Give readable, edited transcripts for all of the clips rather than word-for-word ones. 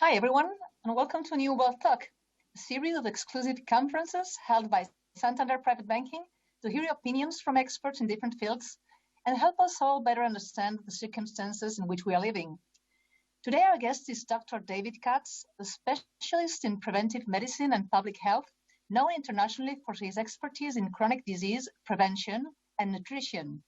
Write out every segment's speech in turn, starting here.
Hi, everyone, and welcome to New Wealth Talk, a series of exclusive conferences held by Santander Private Banking to hear opinions from experts in different fields and help us all better understand the circumstances in which we are living. Today, our guest is Dr. David Katz, a specialist in preventive medicine and public health, known internationally for his expertise in chronic disease prevention and nutrition.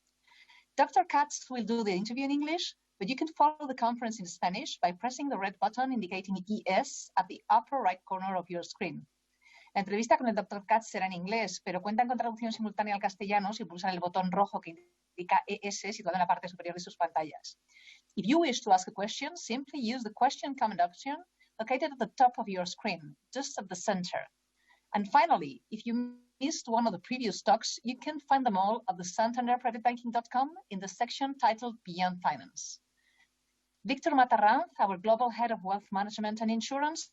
Dr. Katz will do the interview in English, but you can follow the conference in Spanish by pressing the red button indicating ES at the upper right corner of your screen. La entrevista con el Dr. Katz será en inglés, pero cuentan con traducción simultánea al castellano si pulsan el botón rojo que indica ES situado en la parte superior de sus pantallas. If you wish to ask a question, simply use the question comment option located at the top of your screen, just at the center. And finally, if you missed one of the previous talks, you can find them all at the santanderprivatebanking.com in the section titled Beyond Finance. Victor Matarranz, our Global Head of Wealth Management and Insurance,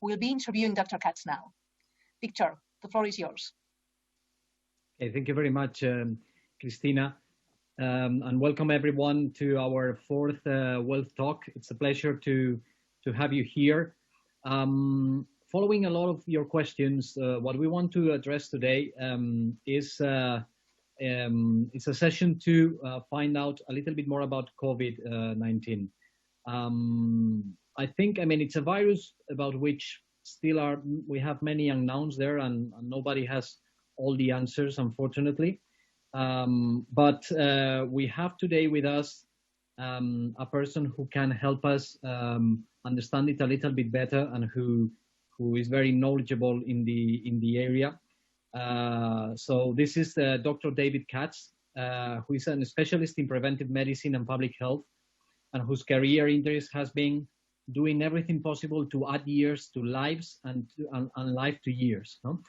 will be interviewing Dr. Katz now. Victor, the floor is yours. Okay, thank you very much, Cristina, and welcome everyone to our fourth Wealth Talk. It's a pleasure to have you here. Following a lot of your questions, what we want to address today is it's a session to find out a little bit more about COVID-19. I think, it's a virus about which still we have many unknowns there, and nobody has all the answers, unfortunately. But we have today with us a person who can help us understand it a little bit better, and who is very knowledgeable in the area. So this is Dr. David Katz, who is a specialist in preventive medicine and public health, and whose career interest has been doing everything possible to add years to lives and life to years. No?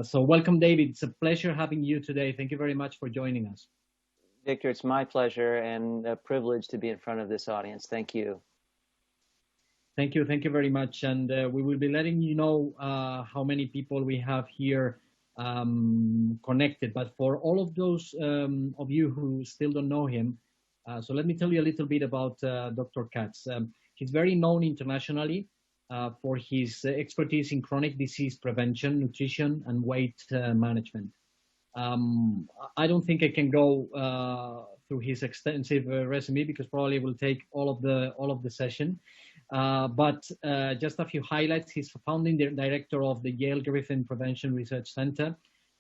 So welcome, David. It's a pleasure having you today. Thank you very much for joining us. Victor, it's my pleasure and a privilege to be in front of this audience. Thank you. Thank you very much. And we will be letting you know how many people we have here connected. But for all of those of you who still don't know him, so let me tell you a little bit about Dr. Katz. He's very known internationally for his expertise in chronic disease prevention, nutrition, and weight management. I don't think I can go through his extensive resume because probably it will take all of the session. But just a few highlights. He's founding director of the Yale Griffin Prevention Research Center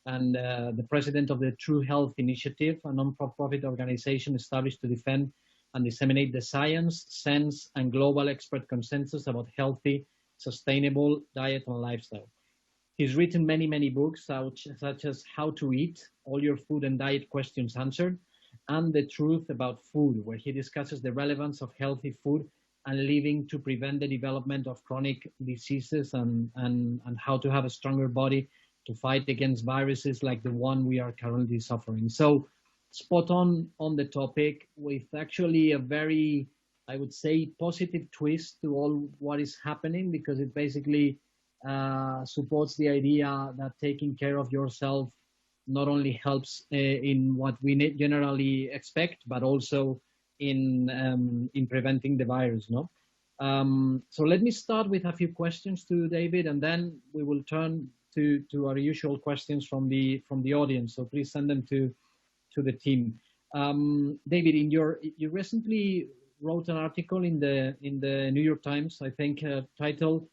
and the president of the True Health Initiative, a non-profit organization established to defend and disseminate the science, sense, and global expert consensus about healthy, sustainable diet and lifestyle. He's written many books, such as How to Eat, All Your Food and Diet Questions Answered, and The Truth About Food, where he discusses the relevance of healthy food and living to prevent the development of chronic diseases and how to have a stronger body to fight against viruses like the one we are currently suffering. So spot on the topic, with actually a very, I would say, positive twist to all what is happening, because it basically supports the idea that taking care of yourself not only helps in what we generally expect, but also in preventing the virus. No? So let me start with a few questions to David, and then we will turn to our usual questions from the audience. So please send them to the team. David, you recently wrote an article in the New York Times, I think, titled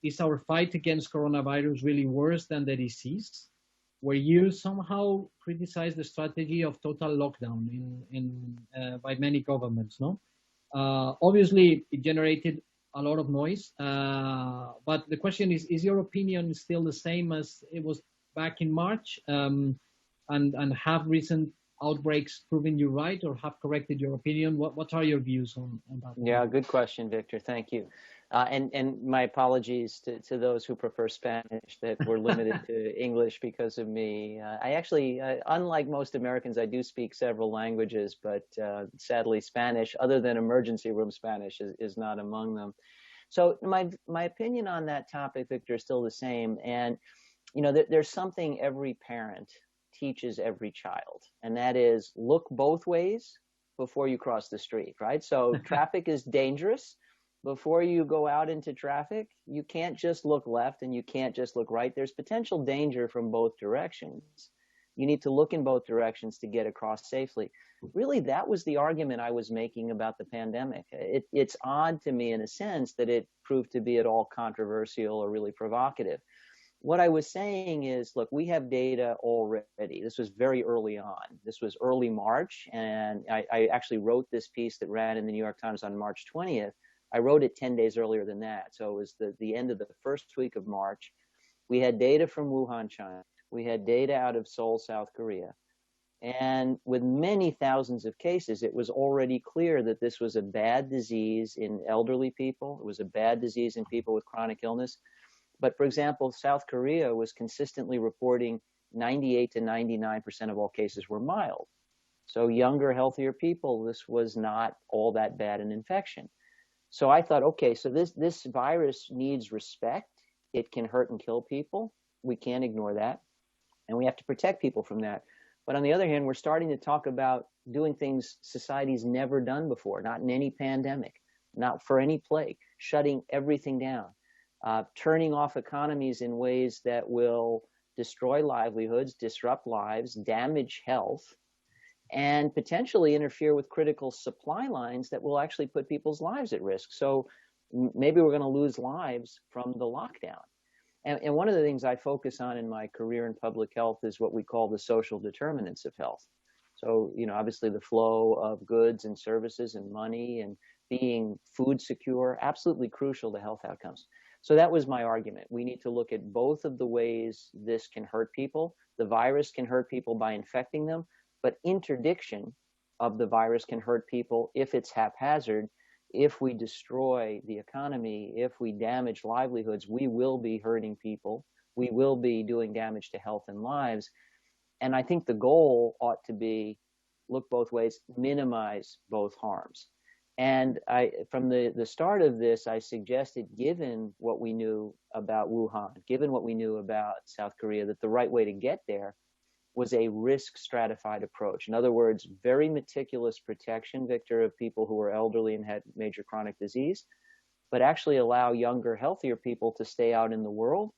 "Is Our Fight Against Coronavirus Really Worse Than the Disease?", where you somehow criticized the strategy of total lockdown by many governments. No, obviously it generated a lot of noise. But the question is your opinion still the same as it was back in March? And have recent outbreaks proven you right, or have corrected your opinion? What are your views on that? Yeah, good question, Victor. Thank you. And my apologies to those who prefer Spanish that were limited to English because of me. I actually, unlike most Americans, I do speak several languages, but sadly Spanish, other than emergency room Spanish, is not among them. So my opinion on that topic, Victor, is still the same. And, there's something every parent teaches every child, and that is look both ways before you cross the street, right? So traffic is dangerous. before you go out into traffic, you can't just look left and you can't just look right. There's potential danger from both directions. You need to look in both directions to get across safely. Really, that was the argument I was making about the pandemic. It's odd to me in a sense that it proved to be at all controversial or really provocative. What I was saying is, look, we have data already. This was very early on. This was early March, and I actually wrote this piece that ran in the New York Times on March 20th. I wrote it 10 days earlier than that. So it was the end of the first week of March. We had data from Wuhan, China. We had data out of Seoul, South Korea. And with many thousands of cases, it was already clear that this was a bad disease in elderly people. It was a bad disease in people with chronic illness. But for example, South Korea was consistently reporting 98 to 99% of all cases were mild. So younger, healthier people, this was not all that bad an infection. So I thought, okay, so this virus needs respect. It can hurt and kill people. We can't ignore that. And we have to protect people from that. But on the other hand, we're starting to talk about doing things society's never done before, not in any pandemic, not for any plague, shutting everything down, turning off economies in ways that will destroy livelihoods, disrupt lives, damage health, and potentially interfere with critical supply lines that will actually put people's lives at risk. So maybe we're going to lose lives from the lockdown. And one of the things I focus on in my career in public health is what we call the social determinants of health. So, obviously the flow of goods and services and money and being food secure, absolutely crucial to health outcomes. So that was my argument. We need to look at both of the ways this can hurt people. The virus can hurt people by infecting them, but interdiction of the virus can hurt people if it's haphazard. If we destroy the economy, if we damage livelihoods, we will be hurting people. We will be doing damage to health and lives. And I think the goal ought to be look both ways, minimize both harms. And from the start of this, I suggested, given what we knew about Wuhan, given what we knew about South Korea, that the right way to get there was a risk stratified approach. In other words, very meticulous protection, Victor, of people who were elderly and had major chronic disease, but actually allow younger, healthier people to stay out in the world,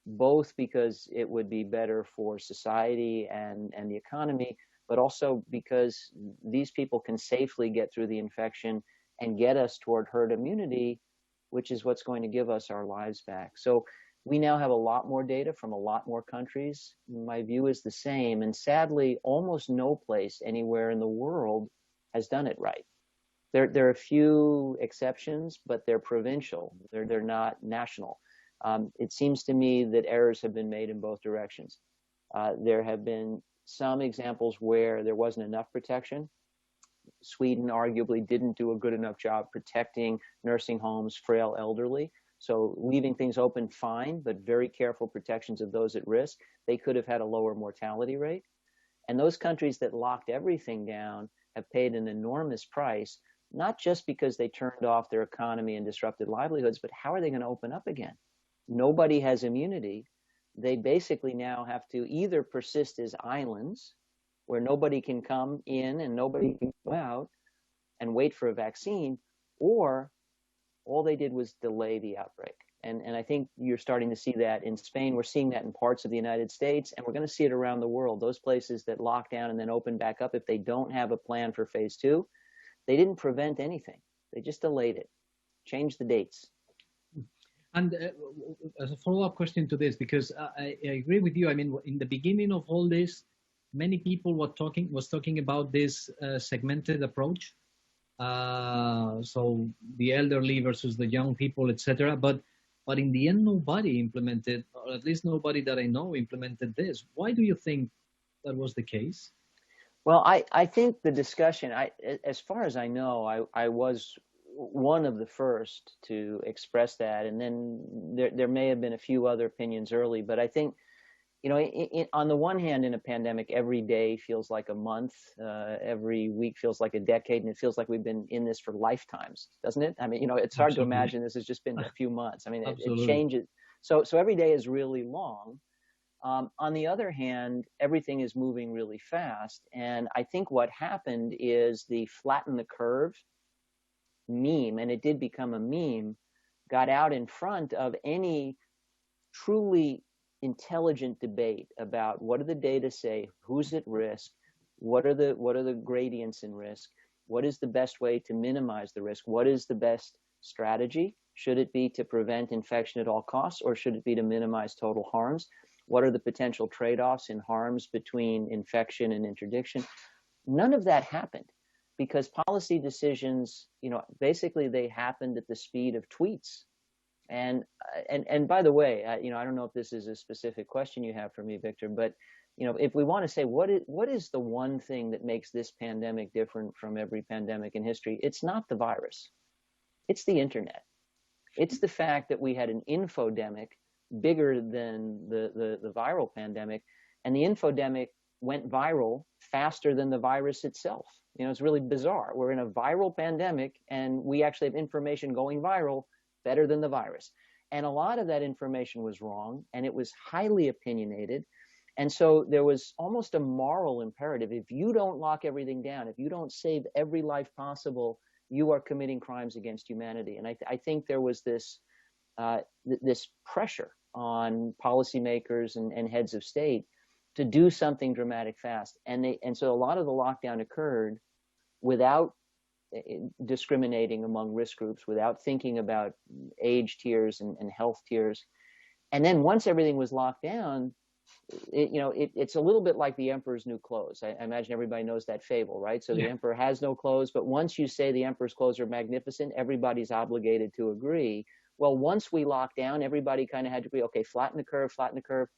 both because it would be better for society and the economy, but also because these people can safely get through the infection and get us toward herd immunity, which is what's going to give us our lives back. So we now have a lot more data from a lot more countries. My view is the same. And sadly, almost no place anywhere in the world has done it right. There are a few exceptions, but they're provincial. They're not national. It seems to me that errors have been made in both directions. There have been some examples where there wasn't enough protection. Sweden arguably didn't do a good enough job protecting nursing homes, frail elderly. So leaving things open, fine, but very careful protections of those at risk. They could have had a lower mortality rate. And those countries that locked everything down have paid an enormous price, not just because they turned off their economy and disrupted livelihoods, but how are they going to open up again? Nobody has immunity. They basically now have to either persist as islands where nobody can come in and nobody can go out and wait for a vaccine, or all they did was delay the outbreak. And I think you're starting to see that in Spain. We're seeing that in parts of the United States, and we're going to see it around the world. Those places that lock down and then open back up, if they don't have a plan for phase 2, they didn't prevent anything. They just delayed it, changed the dates. And as a follow-up question to this, because I agree with you. I mean, in the beginning of all this, many people was talking about this segmented approach. So the elderly versus the young people, etc. But in the end, nobody implemented, or at least nobody that I know implemented this. Why do you think that was the case? Well, I think the discussion, as far as I know, I was one of the first to express that. And then there may have been a few other opinions early, but I think, on the one hand, in a pandemic, every day feels like a month, every week feels like a decade, and it feels like we've been in this for lifetimes, doesn't it? I mean, it's hard to imagine this has just been a few months. I mean, it changes. So every day is really long. On the other hand, everything is moving really fast. And I think what happened is the flatten the curve meme, and it did become a meme, got out in front of any truly intelligent debate about what do the data say, who's at risk, what are the gradients in risk, what is the best way to minimize the risk, what is the best strategy? Should it be to prevent infection at all costs, or should it be to minimize total harms? What are the potential trade-offs in harms between infection and interdiction? None of that happened, because policy decisions, basically they happened at the speed of tweets. And by the way, I don't know if this is a specific question you have for me, Victor, but if we want to say what is the one thing that makes this pandemic different from every pandemic in history, it's not the virus, it's the internet. It's the fact that we had an infodemic bigger than the viral pandemic, and the infodemic went viral faster than the virus itself. It's really bizarre. We're in a viral pandemic, and we actually have information going viral better than the virus. And a lot of that information was wrong, and it was highly opinionated. And so there was almost a moral imperative. If you don't lock everything down, if you don't save every life possible, you are committing crimes against humanity. And I think there was this pressure on policymakers and heads of state to do something dramatic fast. And so a lot of the lockdown occurred without discriminating among risk groups, without thinking about age tiers and health tiers. And then once everything was locked down, it's a little bit like the emperor's new clothes. I imagine everybody knows that fable, right? So the emperor has no clothes, but once you say the emperor's clothes are magnificent, everybody's obligated to agree. Well, once we locked down, everybody kind of had to agree, okay, flatten the curve.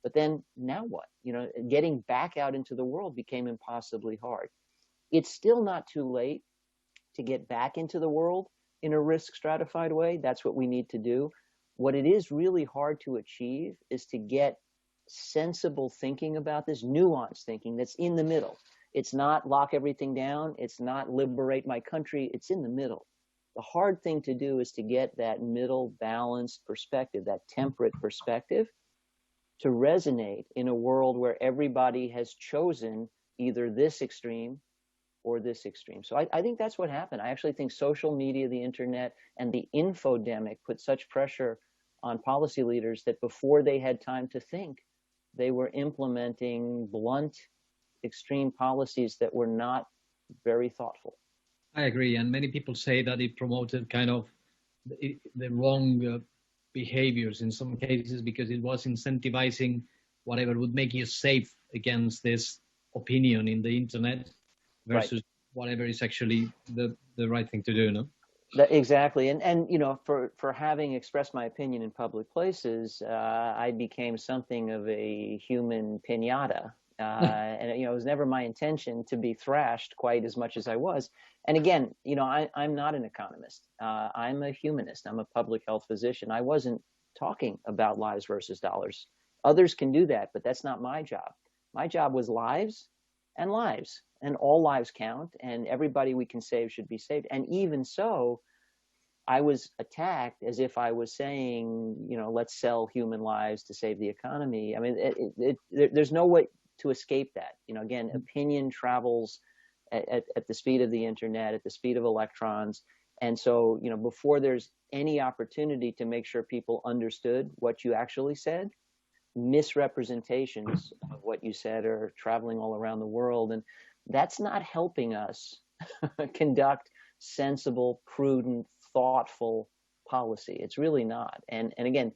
But then now what? Getting back out into the world became impossibly hard. It's still not too late to get back into the world in a risk stratified way. That's what we need to do. What it is really hard to achieve is to get sensible thinking about this, nuanced thinking that's in the middle. It's not lock everything down. It's not liberate my country. It's in the middle. The hard thing to do is to get that middle balanced perspective, that temperate perspective, to resonate in a world where everybody has chosen either this extreme or this extreme. So I think that's what happened. I actually think social media, the internet, and the infodemic put such pressure on policy leaders that before they had time to think, they were implementing blunt, extreme policies that were not very thoughtful. I agree. And many people say that it promoted kind of the wrong behaviors in some cases, because it was incentivizing whatever would make you safe against this opinion in the internet versus whatever is actually the right thing to do, no? Exactly. And for having expressed my opinion in public places, I became something of a human piñata. And it was never my intention to be thrashed quite as much as I was. And again, I'm not an economist. I'm a humanist. I'm a public health physician. I wasn't talking about lives versus dollars. Others can do that, but that's not my job. My job was lives, and all lives count, and everybody we can save should be saved. And even so, I was attacked as if I was saying, let's sell human lives to save the economy. I mean, there's no way to escape that. Again, opinion travels at the speed of the internet, at the speed of electrons. And so, before there's any opportunity to make sure people understood what you actually said, misrepresentations of what you said are traveling all around the world. And that's not helping us conduct sensible, prudent, thoughtful policy. It's really not. And again,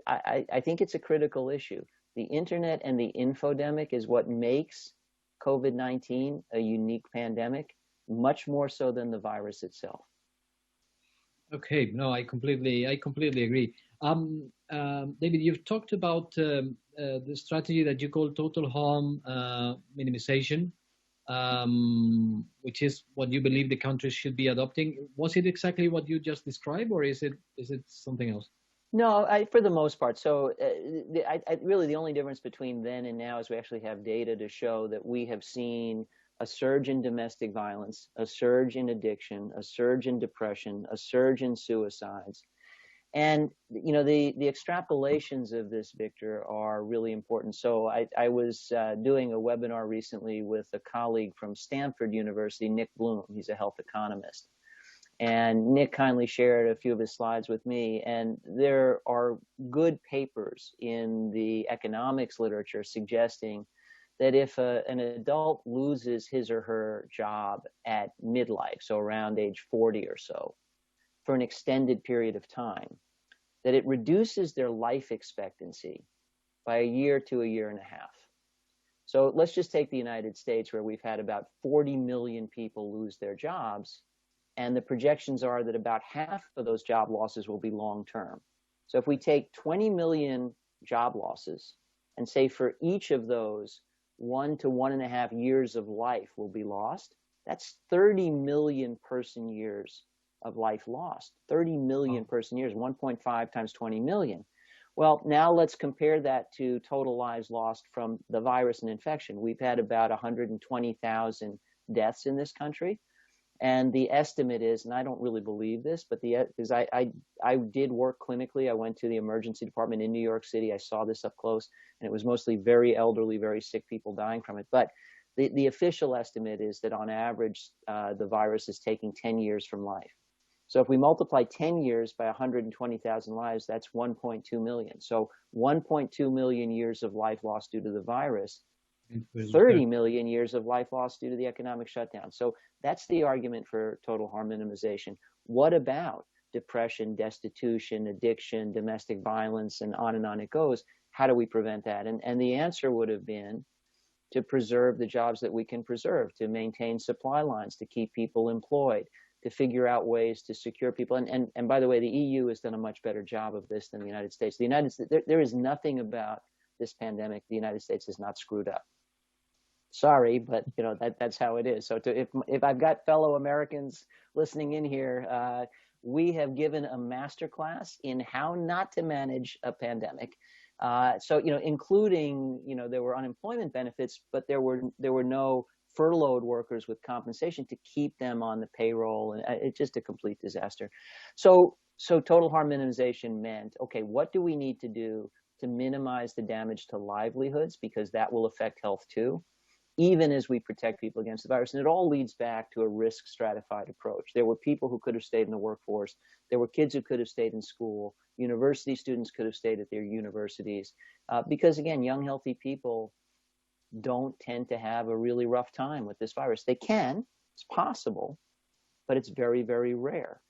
I think it's a critical issue. The internet and the infodemic is what makes COVID-19 a unique pandemic, much more so than the virus itself. Okay, no, I completely agree. David, you've talked about the strategy that you call total harm minimization, which is what you believe the countries should be adopting. Was it exactly what you just described, or is it something else? No, for the most part. So really the only difference between then and now is we actually have data to show that we have seen a surge in domestic violence, a surge in addiction, a surge in depression, a surge in suicides. And, the extrapolations of this, Victor, are really important. So I was doing a webinar recently with a colleague from Stanford University, Nick Bloom. He's a health economist. And Nick kindly shared a few of his slides with me. And there are good papers in the economics literature suggesting that if an adult loses his or her job at midlife, so around age 40 or so, for an extended period of time, that it reduces their life expectancy by a year to a year and a half. So let's just take the United States, where we've had about 40 million people lose their jobs, and the projections are that about half of those job losses will be long-term. So if we take 20 million job losses and say for each of those, 1 to 1.5 years of life will be lost, that's 30 million person years of life lost. 30 million person years, 1.5 times 20 million. Well, now let's compare that to total lives lost from the virus and infection. We've had about 120,000 deaths in this country. And the estimate is, and I don't really believe this, but because I did work clinically. I went to the emergency department in New York City. I saw this up close, and it was mostly very elderly, very sick people dying from it. But the official estimate is that on average, the virus is taking 10 years from life. So if we multiply 10 years by 120,000 lives, that's 1.2 million. So 1.2 million years of life lost due to the virus, 30 million years of life lost due to the economic shutdown. So that's the argument for total harm minimization. What about depression, destitution, addiction, domestic violence, and on it goes? How do we prevent that? And the answer would have been to preserve the jobs that we can preserve, to maintain supply lines, to keep people employed, to figure out ways to secure people. And by the way, the EU has done a much better job of this than the United States. The United States, there is nothing about this pandemic the United States has not screwed up. Sorry, but that's how it is. So if I've got fellow Americans listening in here, we have given a masterclass in how not to manage a pandemic. So including there were unemployment benefits, but there were no furloughed workers with compensation to keep them on the payroll, and it's just a complete disaster. So total harm minimization meant, okay, what do we need to do to minimize the damage to livelihoods, because that will affect health too, even as we protect people against the virus. And it all leads back to a risk stratified approach. There were people who could have stayed in the workforce. There were kids who could have stayed in school. University students could have stayed at their universities. Because again, young, healthy people don't tend to have a really rough time with this virus. They can, it's possible, but it's very, very rare.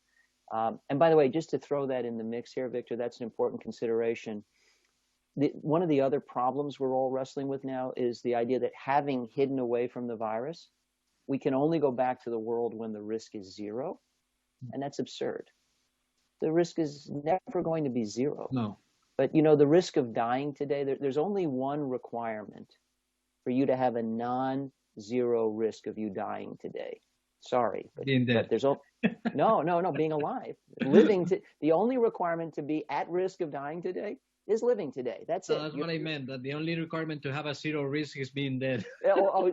And by the way, just to throw that in the mix here, Victor, that's an important consideration. One of the other problems we're all wrestling with now is the idea that having hidden away from the virus, we can only go back to the world when the risk is zero. And that's absurd. The risk is never going to be zero. No. But the risk of dying today, there's only one requirement for you to have a non-zero risk of you dying today. Sorry, but there's no being alive. The only requirement to be at risk of dying today is living today. That's it. That's what I meant, that the only requirement to have a zero risk is being dead.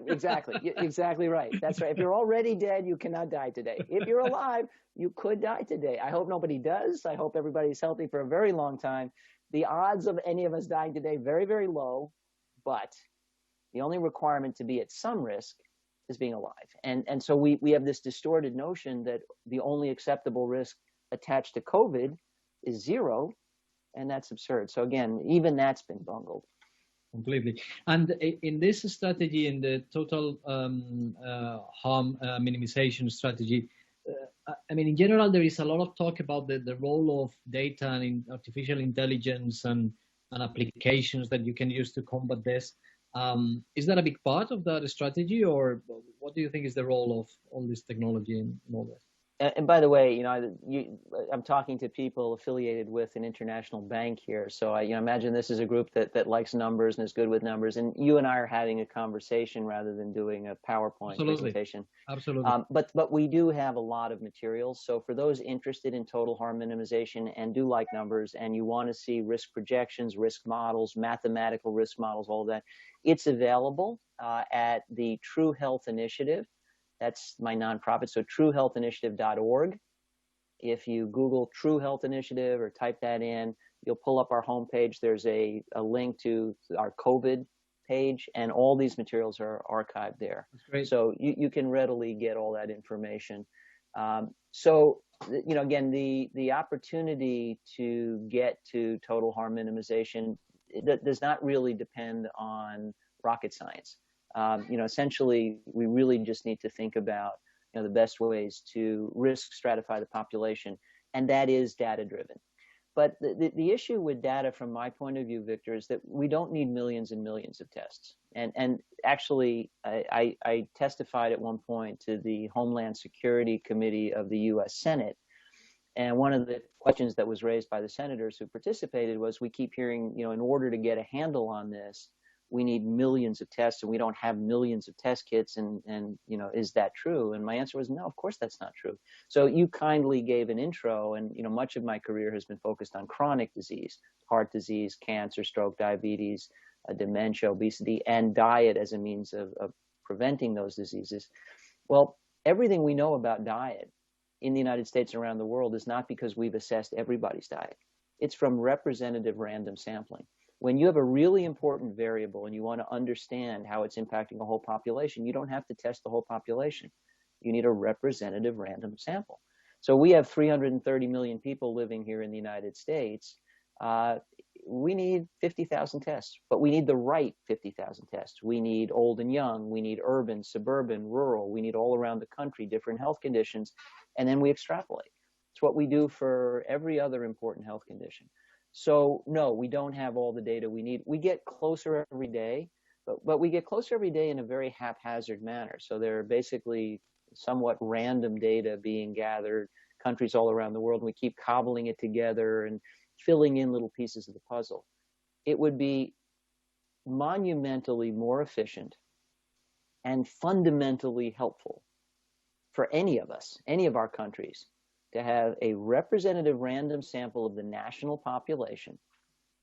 Exactly. Exactly right. That's right. If you're already dead, you cannot die today. If you're alive, you could die today. I hope nobody does. I hope everybody's healthy for a very long time. The odds of any of us dying today, very, very low, but the only requirement to be at some risk is being alive. And so we have this distorted notion that the only acceptable risk attached to COVID is zero, and that's absurd. So again, even that's been bungled. Completely. And in this strategy, in the total harm minimization strategy, in general, there is a lot of talk about the role of data and in artificial intelligence and applications that you can use to combat this. Is that a big part of that strategy, or what do you think is the role of all this technology and all this? And by the way, I'm talking to people affiliated with an international bank here. So I imagine this is a group that likes numbers and is good with numbers. And you and I are having a conversation rather than doing a PowerPoint presentation. Absolutely. But we do have a lot of materials. So for those interested in total harm minimization and do like numbers, and you want to see risk projections, risk models, mathematical risk models, all of that, it's available at the True Health Initiative. That's my nonprofit, so truehealthinitiative.org. If you Google True Health Initiative or type that in, you'll pull up our homepage. There's a link to our COVID page, and all these materials are archived there. That's great. So you can readily get all that information. So again, the opportunity to get to total harm minimization does not really depend on rocket science. Essentially, we really just need to think about the best ways to risk stratify the population, and that is data driven. But the issue with data, from my point of view, Victor, is that we don't need millions and millions of tests. And actually, I testified at one point to the Homeland Security Committee of the U.S. Senate. And one of the questions that was raised by the senators who participated was, we keep hearing, in order to get a handle on this, we need millions of tests, and we don't have millions of test kits, and is that true? And my answer was, no, of course that's not true. So you kindly gave an intro, and much of my career has been focused on chronic disease, heart disease, cancer, stroke, diabetes, dementia, obesity, and diet as a means of preventing those diseases. Well, everything we know about diet in the United States and around the world is not because we've assessed everybody's diet. It's from representative random sampling. When you have a really important variable and you want to understand how it's impacting a whole population, you don't have to test the whole population. You need a representative random sample. So we have 330 million people living here in the United States. We need 50,000 tests, but we need the right 50,000 tests. We need old and young. We need urban, suburban, rural. We need all around the country, different health conditions, and then we extrapolate. It's what we do for every other important health condition. So no, we don't have all the data we need. We get closer every day, but we get closer every day in a very haphazard manner. So there are basically somewhat random data being gathered, countries all around the world, and we keep cobbling it together and filling in little pieces of the puzzle. It would be monumentally more efficient and fundamentally helpful for any of us, any of our countries, to have a representative random sample of the national population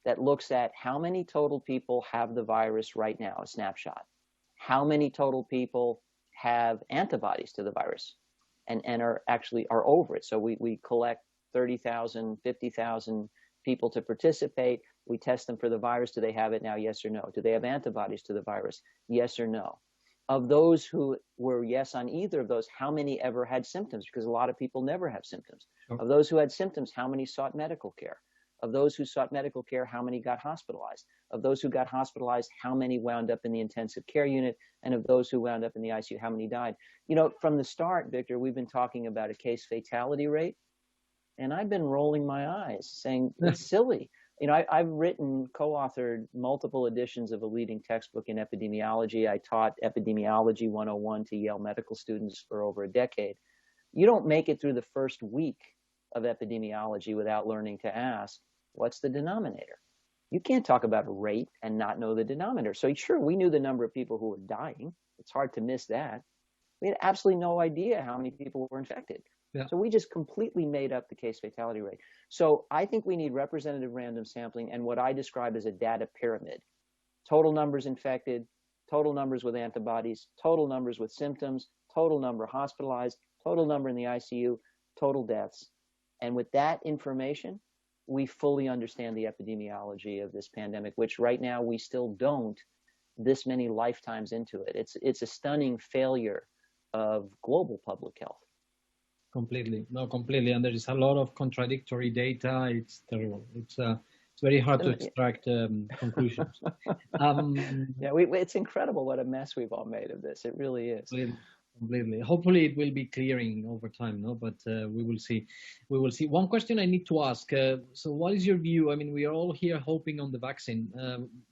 that looks at how many total people have the virus right now, a snapshot, how many total people have antibodies to the virus and are over it. So we collect 30,000, 50,000 people to participate. We test them for the virus. Do they have it now? Yes or no? Do they have antibodies to the virus? Yes or no? Of those who were yes on either of those, how many ever had symptoms? Because a lot of people never have symptoms. Okay. Of those who had symptoms, how many sought medical care? Of those who sought medical care, how many got hospitalized? Of those who got hospitalized, how many wound up in the intensive care unit? And of those who wound up in the ICU, how many died? From the start, Victor, we've been talking about a case fatality rate. And I've been rolling my eyes saying, it's silly. I've written, co-authored multiple editions of a leading textbook in epidemiology. I taught Epidemiology 101 to Yale medical students for over a decade. You don't make it through the first week of epidemiology without learning to ask, what's the denominator? You can't talk about a rate and not know the denominator. So sure, we knew the number of people who were dying. It's hard to miss that. We had absolutely no idea how many people were infected. Yeah. So we just completely made up the case fatality rate. So I think we need representative random sampling and what I describe as a data pyramid. Total numbers infected, total numbers with antibodies, total numbers with symptoms, total number hospitalized, total number in the ICU, total deaths. And with that information, we fully understand the epidemiology of this pandemic, which right now we still don't this many lifetimes into it. It's a stunning failure of global public health. Completely. And there is a lot of contradictory data. It's terrible. It's very hard to extract conclusions. It's incredible what a mess we've all made of this. It really is. Completely. Hopefully it will be clearing over time, no? But we will see. One question I need to ask. So what is your view? I mean, we are all here hoping on the vaccine.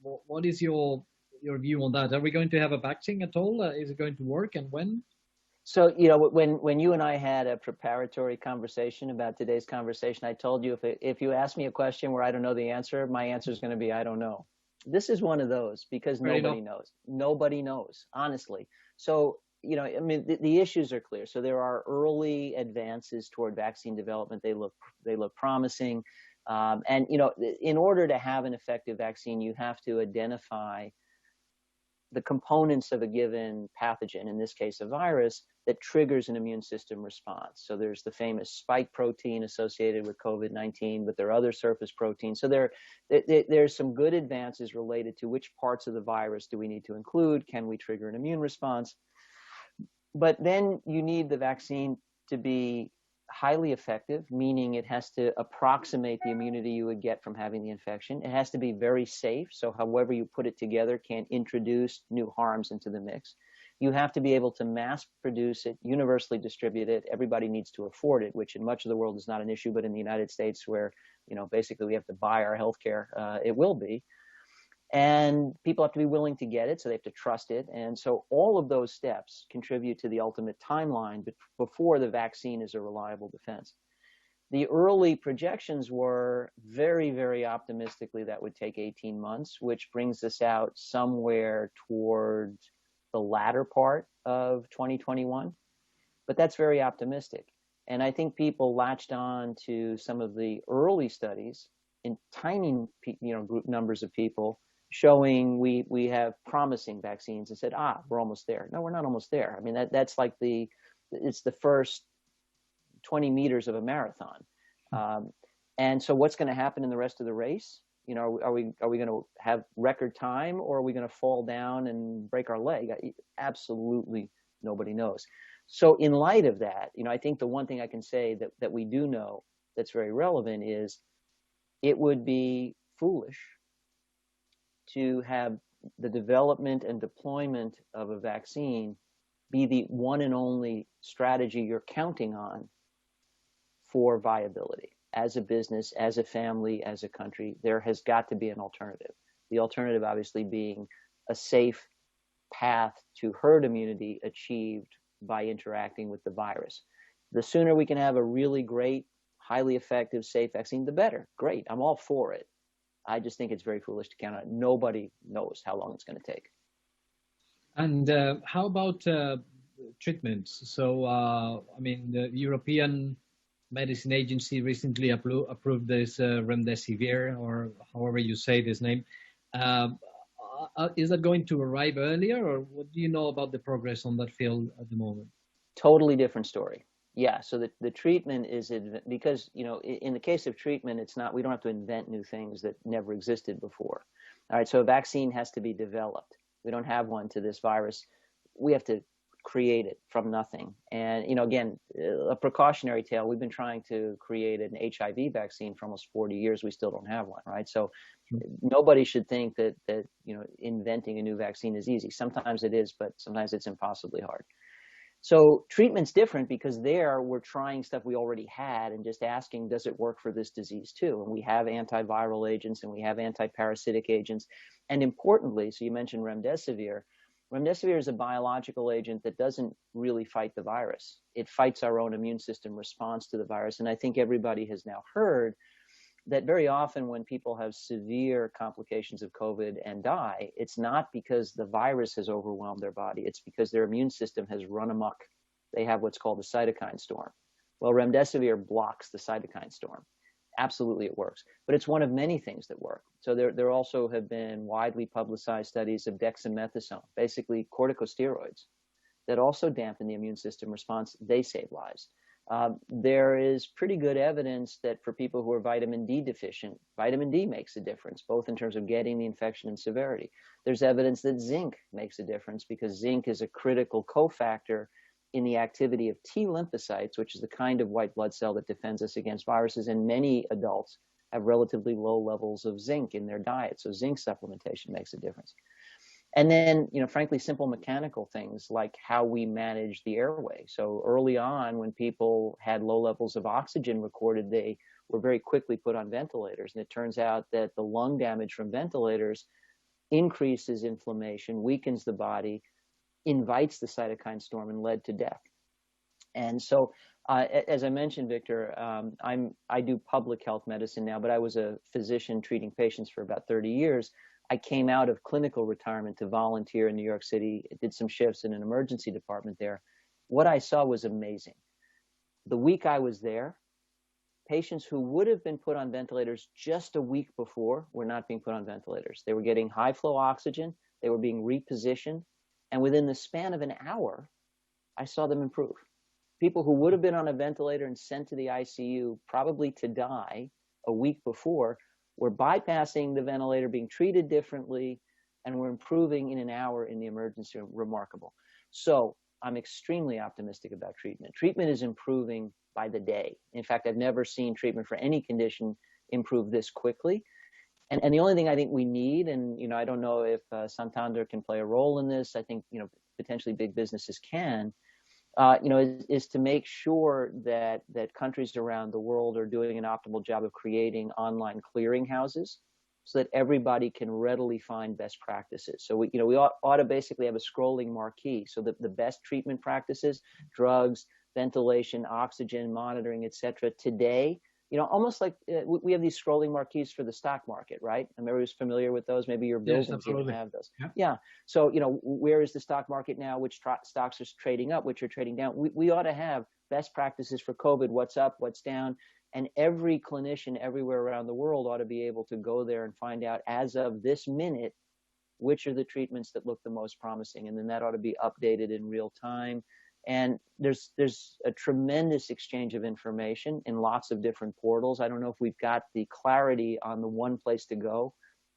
What is your view on that? Are we going to have a vaccine at all? Is it going to work, and when? So, when you and I had a preparatory conversation about today's conversation, I told you if you ask me a question where I don't know the answer, my answer is going to be, I don't know. This is one of those because nobody knows. Nobody knows, honestly. So, the issues are clear. So there are early advances toward vaccine development. They look promising. And, in order to have an effective vaccine, you have to identify the components of a given pathogen, in this case a virus, that triggers an immune system response. So there's the famous spike protein associated with COVID-19, but there are other surface proteins. So there's some good advances related to which parts of the virus do we need to include, can we trigger an immune response? But then you need the vaccine to be highly effective, meaning it has to approximate the immunity you would get from having the infection. It has to be very safe, so however you put it together can't introduce new harms into the mix. You have to be able to mass produce it, universally distribute it. Everybody needs to afford it, which in much of the world is not an issue, but in the United States, where basically we have to buy our healthcare, it will be. And people have to be willing to get it, so they have to trust it. And so all of those steps contribute to the ultimate timeline before the vaccine is a reliable defense. The early projections were very, very optimistically that would take 18 months, which brings us out somewhere toward the latter part of 2021. But that's very optimistic. And I think people latched on to some of the early studies in tiny group numbers of people, showing we have promising vaccines, and said, we're almost there. No, we're not almost there. I mean, that's like it's the first 20 meters of a marathon. And so what's going to happen in the rest of the race? Are we going to have record time, or are we going to fall down and break our leg? Absolutely nobody knows. So in light of that, I think the one thing I can say that we do know that's very relevant is it would be foolish to have the development and deployment of a vaccine be the one and only strategy you're counting on for viability. As a business, as a family, as a country, there has got to be an alternative. The alternative obviously being a safe path to herd immunity achieved by interacting with the virus. The sooner we can have a really great, highly effective, safe vaccine, the better. Great, I'm all for it. I just think it's very foolish to count on it. Nobody knows how long it's going to take. And how about treatments? So, the European Medicine Agency recently approved this remdesivir, or however you say this name. Is that going to arrive earlier, or what do you know about the progress on that field at the moment? Totally different story. Yeah, so the treatment is, because, in the case of treatment, we don't have to invent new things that never existed before. All right, so a vaccine has to be developed. We don't have one to this virus. We have to create it from nothing. And, again, a precautionary tale, we've been trying to create an HIV vaccine for almost 40 years. We still don't have one, right? So nobody should think that inventing a new vaccine is easy. Sometimes it is, but sometimes it's impossibly hard. So treatment's different because there we're trying stuff we already had and just asking, does it work for this disease too? And we have antiviral agents and we have antiparasitic agents. And importantly, so you mentioned remdesivir. Remdesivir is a biological agent that doesn't really fight the virus. It fights our own immune system response to the virus. And I think everybody has now heard that very often when people have severe complications of COVID and die, it's not because the virus has overwhelmed their body. It's because their immune system has run amok. They have what's called the cytokine storm. Well, remdesivir blocks the cytokine storm. Absolutely it works. But it's one of many things that work. So there also have been widely publicized studies of dexamethasone, basically corticosteroids, that also dampen the immune system response. They save lives. There is pretty good evidence that for people who are vitamin D deficient, vitamin D makes a difference, both in terms of getting the infection and severity. There's evidence that zinc makes a difference because zinc is a critical cofactor in the activity of T lymphocytes, which is the kind of white blood cell that defends us against viruses. And many adults have relatively low levels of zinc in their diet. So zinc supplementation makes a difference. And then, frankly, simple mechanical things like how we manage the airway. So early on, when people had low levels of oxygen recorded, they were very quickly put on ventilators. And it turns out that the lung damage from ventilators increases inflammation, weakens the body, invites the cytokine storm, and led to death. And so, as I mentioned, Victor, I do public health medicine now, but I was a physician treating patients for about 30 years. I came out of clinical retirement to volunteer in New York City, did some shifts in an emergency department there. What I saw was amazing. The week I was there, patients who would have been put on ventilators just a week before were not being put on ventilators. They were getting high flow oxygen, they were being repositioned, and within the span of an hour, I saw them improve. People who would have been on a ventilator and sent to the ICU probably to die a week before were bypassing the ventilator, being treated differently, and were improving in an hour in the emergency room. Remarkable. So I'm extremely optimistic about treatment. Treatment is improving by the day. In fact, I've never seen treatment for any condition improve this quickly. And the only thing I think we need, and I don't know if Santander can play a role in this. I think potentially big businesses can. Is to make sure that countries around the world are doing an optimal job of creating online clearinghouses, so that everybody can readily find best practices. So we ought to basically have a scrolling marquee, so that the best treatment practices, drugs, ventilation, oxygen monitoring, etc. today. Almost like we have these scrolling marquees for the stock market, right? Everybody's familiar with those. Maybe your buildings even have those. Yeah. So, where is the stock market now? Which stocks are trading up, which are trading down? We ought to have best practices for COVID, what's up, what's down. And every clinician everywhere around the world ought to be able to go there and find out, as of this minute, which are the treatments that look the most promising. And then that ought to be updated in real time. And there's a tremendous exchange of information in lots of different portals. I don't know if we've got the clarity on the one place to go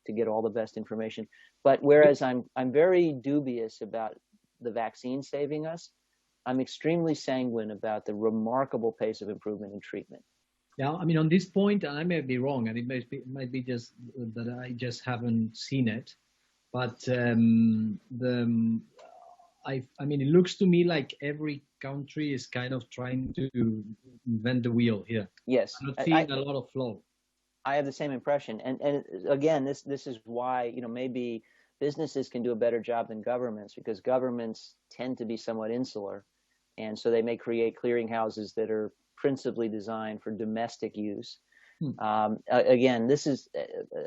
to get all the best information. But whereas I'm very dubious about the vaccine saving us, I'm extremely sanguine about the remarkable pace of improvement in treatment. Yeah, on this point, I may be wrong, and it might be just that I just haven't seen it. But it looks to me like every country is kind of trying to invent the wheel here. Yes. I'm not seeing a lot of flow. I have the same impression. And again, this is why, maybe businesses can do a better job than governments, because governments tend to be somewhat insular. And so they may create clearinghouses that are principally designed for domestic use. Again, this is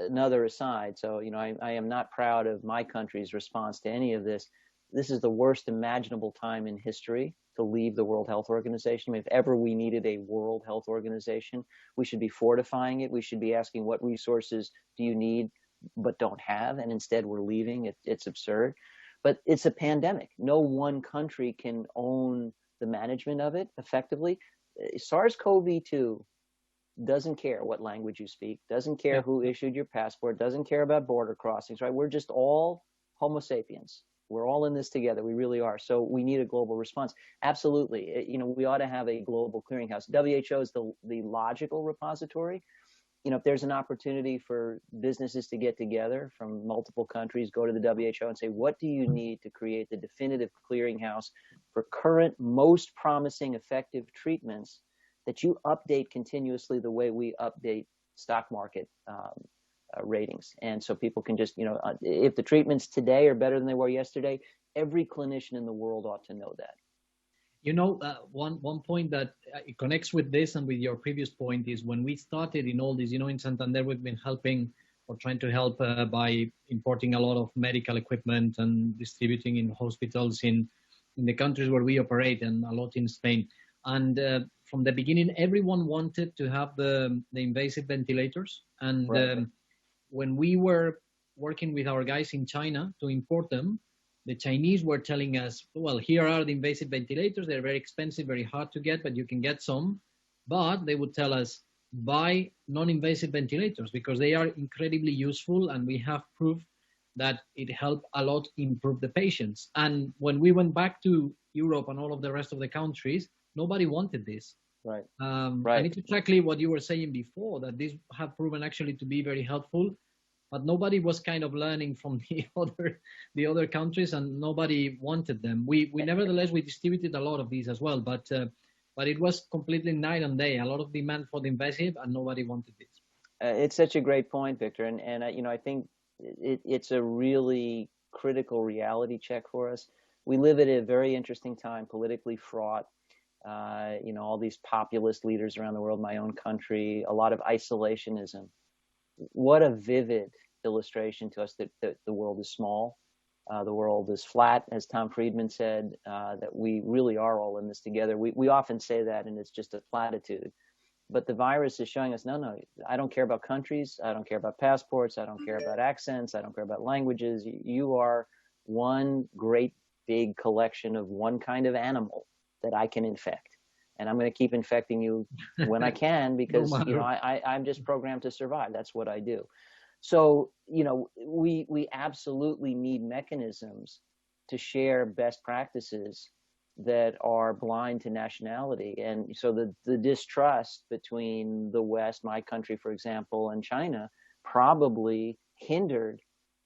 another aside. So, I am not proud of my country's response to any of this. This is the worst imaginable time in history to leave the World Health Organization. If ever we needed a World Health Organization, we should be fortifying it. We should be asking, what resources do you need but don't have? And instead we're leaving. It's absurd. But it's a pandemic. No one country can own the management of it effectively. SARS-CoV-2 doesn't care what language you speak, doesn't care who issued your passport, doesn't care about border crossings, right? We're just all Homo sapiens. We're all in this together. We really are. So we need a global response. Absolutely. We ought to have a global clearinghouse. WHO is the logical repository. If there's an opportunity for businesses to get together from multiple countries, go to the WHO and say, what do you need to create the definitive clearinghouse for current, most promising, effective treatments that you update continuously the way we update stock market ratings. And so people can just, if the treatments today are better than they were yesterday, every clinician in the world ought to know that. One point that connects with this and with your previous point is, when we started in all this, in Santander, we've been helping or trying to help by importing a lot of medical equipment and distributing in hospitals in the countries where we operate, and a lot in Spain. And from the beginning, everyone wanted to have the invasive ventilators. And right. When we were working with our guys in China to import them, the Chinese were telling us, well, here are the invasive ventilators. They're very expensive, very hard to get, but you can get some. But they would tell us, buy non-invasive ventilators, because they are incredibly useful, and we have proof that it helped a lot improve the patients. And when we went back to Europe and all of the rest of the countries, nobody wanted this. Right. Right. And it's exactly what you were saying before, that these have proven actually to be very helpful, but nobody was kind of learning from the other countries, and nobody wanted them. We nevertheless, we distributed a lot of these as well, but it was completely night and day. A lot of demand for the invasive, and nobody wanted it. It's such a great point, Victor, and I think it's a really critical reality check for us. We live at a very interesting time, politically fraught. All these populist leaders around the world, my own country, a lot of isolationism. What a vivid illustration to us that the world is small, the world is flat, as Tom Friedman said, that we really are all in this together. We often say that, and it's just a platitude. But the virus is showing us, no, I don't care about countries. I don't care about passports. I don't care about accents. I don't care about languages. You are one great big collection of one kind of animal that I can infect. And I'm going to keep infecting you when I can, because I'm just programmed to survive. That's what I do. So, we absolutely need mechanisms to share best practices that are blind to nationality. And so the distrust between the West, my country, for example, and China probably hindered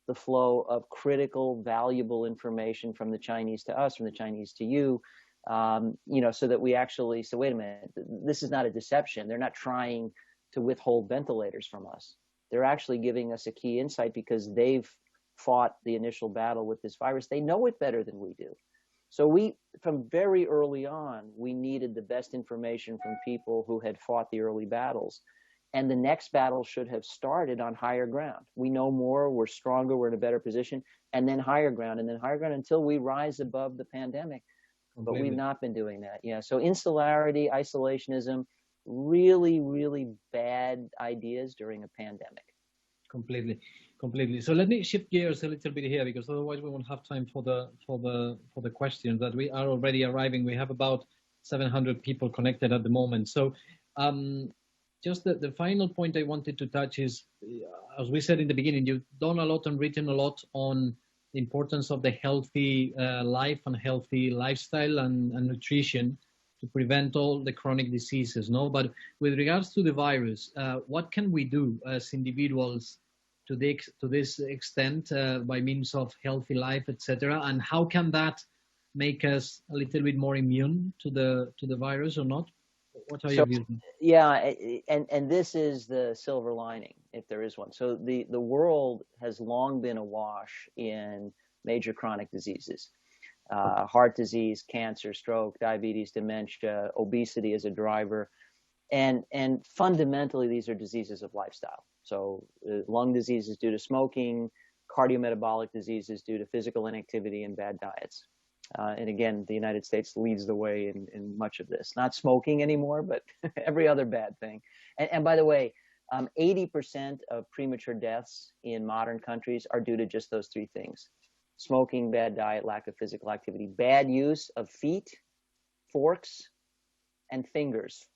the flow of critical, valuable information from the Chinese to us, from the Chinese to you, so that we actually say, wait a minute, this is not a deception. They're not trying to withhold ventilators from us. They're actually giving us a key insight because they've fought the initial battle with this virus. They know it better than we do. So we, from very early on, we needed the best information from people who had fought the early battles. And the next battle should have started on higher ground. We know more, we're stronger, we're in a better position, and then higher ground until we rise above the pandemic. Completely. But we've not been doing that. Yeah. So insularity, isolationism, really, really bad ideas during a pandemic. Completely. So let me shift gears a little bit here, because otherwise we won't have time for the questions that we are already arriving. We have about 700 people connected at the moment. So just the final point I wanted to touch is, as we said in the beginning, you've done a lot and written a lot on the importance of the healthy life and healthy lifestyle and nutrition to prevent all the chronic diseases, no? But with regards to the virus, what can we do as individuals to this extent by means of healthy life, etc.? And how can that make us a little bit more immune to the virus or not? What are your views? Yeah, and this is the silver lining, if there is one. So the world has long been awash in major chronic diseases. Heart disease, cancer, stroke, diabetes, dementia, obesity as a driver. And fundamentally, these are diseases of lifestyle. So lung diseases due to smoking, cardiometabolic diseases due to physical inactivity and bad diets. And again, the United States leads the way in much of this. Not smoking anymore, but every other bad thing. And by the way, 80% of premature deaths in modern countries are due to just those three things: smoking, bad diet, lack of physical activity, bad use of feet, forks, and fingers.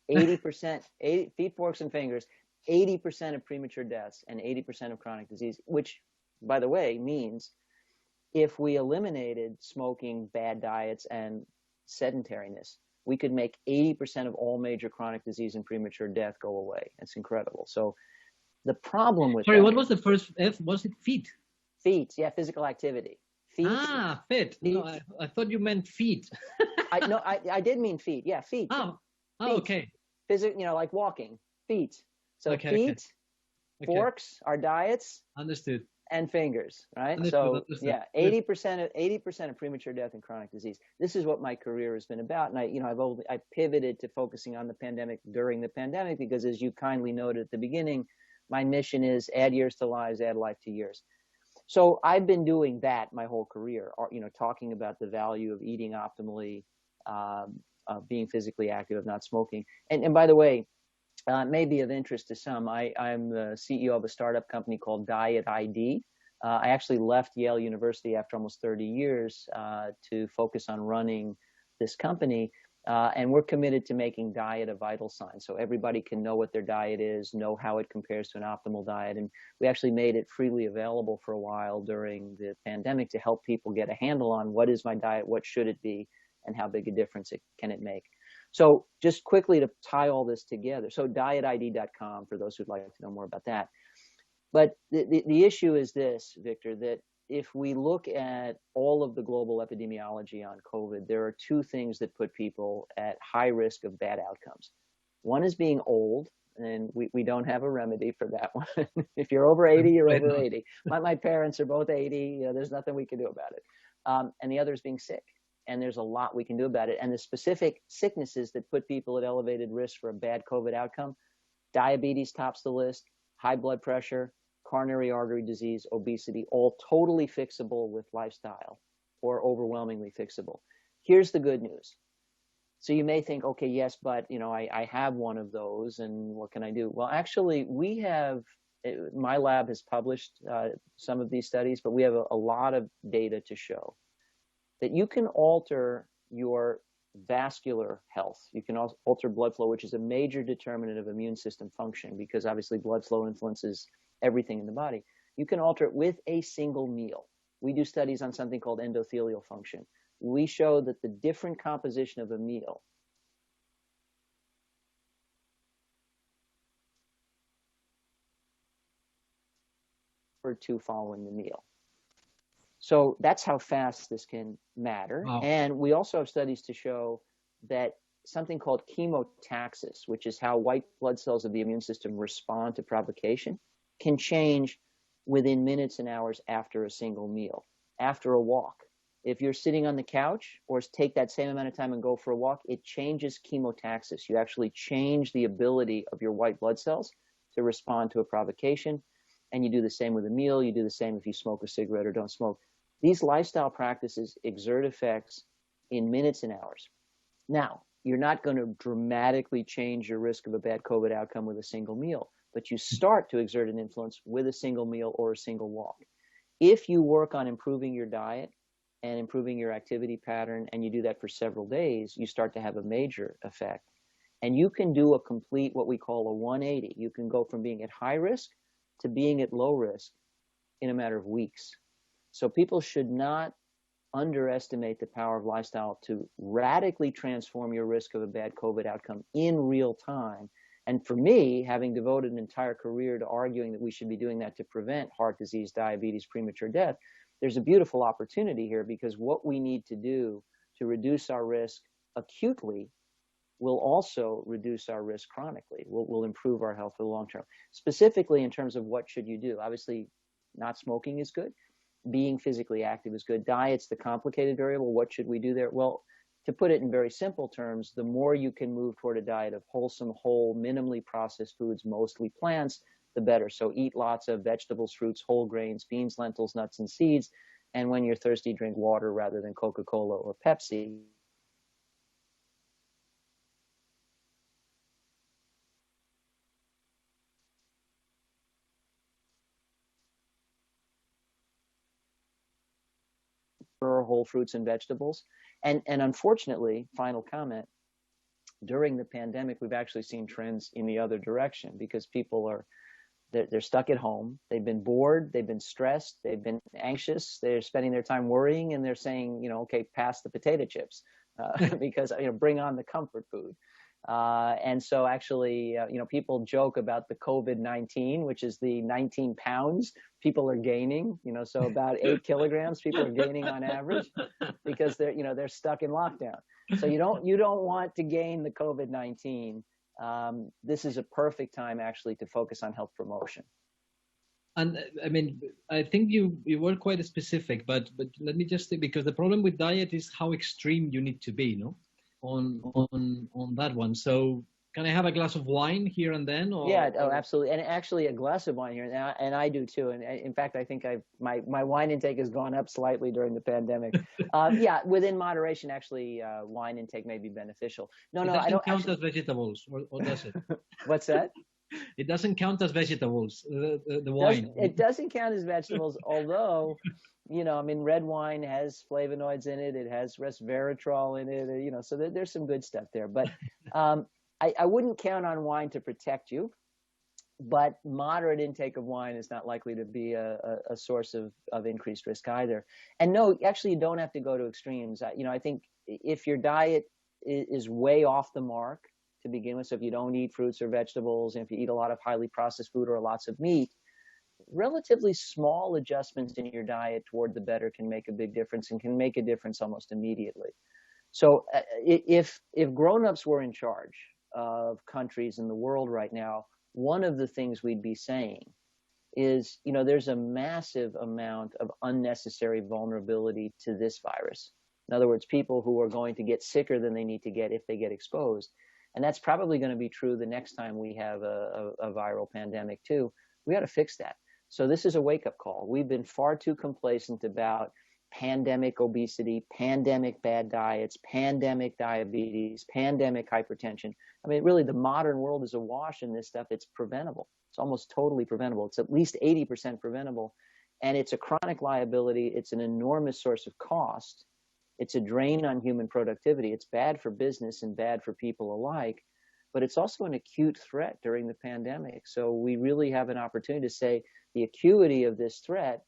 80%, feet, forks, and fingers, 80% of premature deaths and 80% of chronic disease, which, by the way, means if we eliminated smoking, bad diets, and sedentariness, we could make 80% of all major chronic disease and premature death go away. It's incredible. So the problem with what was the first F? Was it feet? Feet, yeah, physical activity. Feet. Ah, feet. No, I thought you meant feet. I did mean feet. Yeah, feet. Oh, feet. Okay. Like walking. Feet. So okay, feet, okay. Forks, our diets. Understood. And fingers, right? Understood. Yeah, 80% of premature death and chronic disease. This is what my career has been about, and I pivoted to focusing on the pandemic during the pandemic because, as you kindly noted at the beginning, my mission is add years to lives, add life to years. So I've been doing that my whole career, talking about the value of eating optimally, being physically active, of not smoking. And by the way, it may be of interest to some. I'm the CEO of a startup company called Diet ID. I actually left Yale University after almost 30 years to focus on running this company. And we're committed to making diet a vital sign. So everybody can know what their diet is, know how it compares to an optimal diet. And we actually made it freely available for a while during the pandemic to help people get a handle on what is my diet, what should it be, and how big a difference can it make. So just quickly to tie all this together. So dietid.com for those who'd like to know more about that. But the issue is this, Victor, that if we look at all of the global epidemiology on COVID, there are two things that put people at high risk of bad outcomes. One is being old, and we don't have a remedy for that one. If you're over 80, you're over 80. My parents are both 80. There's nothing we can do about it. And the other is being sick. And there's a lot we can do about it. And the specific sicknesses that put people at elevated risk for a bad COVID outcome, diabetes tops the list, high blood pressure, coronary artery disease, obesity, all totally fixable with lifestyle or overwhelmingly fixable. Here's the good news. So you may think, okay, yes, but I have one of those and what can I do? Well, actually, my lab has published some of these studies, but we have a lot of data to show that you can alter your vascular health. You can alter blood flow, which is a major determinant of immune system function because obviously blood flow influences everything in the body. You can alter it with a single meal. we do studies on something called endothelial function. We show that the different composition of a meal or two following the meal. So that's how fast this can matter. Wow. And we also have studies to show that something called chemotaxis, which is how white blood cells of the immune system respond to provocation, can change within minutes and hours after a single meal, after a walk. If you're sitting on the couch or take that same amount of time and go for a walk, it changes chemotaxis. You actually change the ability of your white blood cells to respond to a provocation. And you do the same with a meal. You do the same if you smoke a cigarette or don't smoke. These lifestyle practices exert effects in minutes and hours. Now, you're not going to dramatically change your risk of a bad COVID outcome with a single meal, but you start to exert an influence with a single meal or a single walk. If you work on improving your diet and improving your activity pattern, and you do that for several days, you start to have a major effect. And you can do a complete, what we call a 180. You can go from being at high risk to being at low risk in a matter of weeks. So people should not underestimate the power of lifestyle to radically transform your risk of a bad COVID outcome in real time. And for me, having devoted an entire career to arguing that we should be doing that to prevent heart disease, diabetes, premature death, there's a beautiful opportunity here, because what we need to do to reduce our risk acutely will also reduce our risk chronically. Will improve our health for the long term. Specifically in terms of what should you do? Obviously, not smoking is good. Being physically active is good. Diet's the complicated variable. What should we do there? Well, to put it in very simple terms, the more you can move toward a diet of wholesome, whole, minimally processed foods, mostly plants, the better. So eat lots of vegetables, fruits, whole grains, beans, lentils, nuts, and seeds. And when you're thirsty, drink water rather than Coca-Cola or Pepsi. Whole fruits and vegetables. And unfortunately, final comment, during the pandemic, we've actually seen trends in the other direction, because people are, they're stuck at home. They've been bored. They've been stressed. They've been anxious. They're spending their time worrying, and they're saying, okay, pass the potato chips, because, bring on the comfort food. And so actually, people joke about the COVID-19, which is the 19 pounds people are gaining, so about 8 kilograms people are gaining on average, because they're stuck in lockdown. So you don't want to gain the COVID-19. This is a perfect time actually to focus on health promotion. And I mean, I think you were quite specific, but let me just say, because the problem with diet is how extreme you need to be, on that one. So can I have a glass of wine here and then? Absolutely. And actually a glass of wine here, and I do too. And in fact, I think my wine intake has gone up slightly during the pandemic. Within moderation, actually, wine intake may be beneficial. I don't count as vegetables, or does it? What's that? It doesn't count as vegetables, the wine. It doesn't count as vegetables, although, red wine has flavonoids in it. It has resveratrol in it, so there's some good stuff there. But I wouldn't count on wine to protect you, but moderate intake of wine is not likely to be a source of increased risk either. And no, actually, you don't have to go to extremes. I think if your diet is way off the mark to begin with, so if you don't eat fruits or vegetables, and if you eat a lot of highly processed food or lots of meat, relatively small adjustments in your diet toward the better can make a big difference, and can make a difference almost immediately. So if grown-ups were in charge of countries in the world right now, one of the things we'd be saying is, there's a massive amount of unnecessary vulnerability to this virus. In other words, people who are going to get sicker than they need to get if they get exposed. And that's probably going to be true the next time we have a viral pandemic too. We got to fix that. So this is a wake-up call. We've been far too complacent about pandemic obesity, pandemic bad diets, pandemic diabetes, pandemic hypertension. I mean, really, the modern world is awash in this stuff. It's preventable. It's almost totally preventable. It's at least 80% preventable. And it's a chronic liability. It's an enormous source of cost. It's a drain on human productivity. It's bad for business and bad for people alike. But it's also an acute threat during the pandemic. So we really have an opportunity to say the acuity of this threat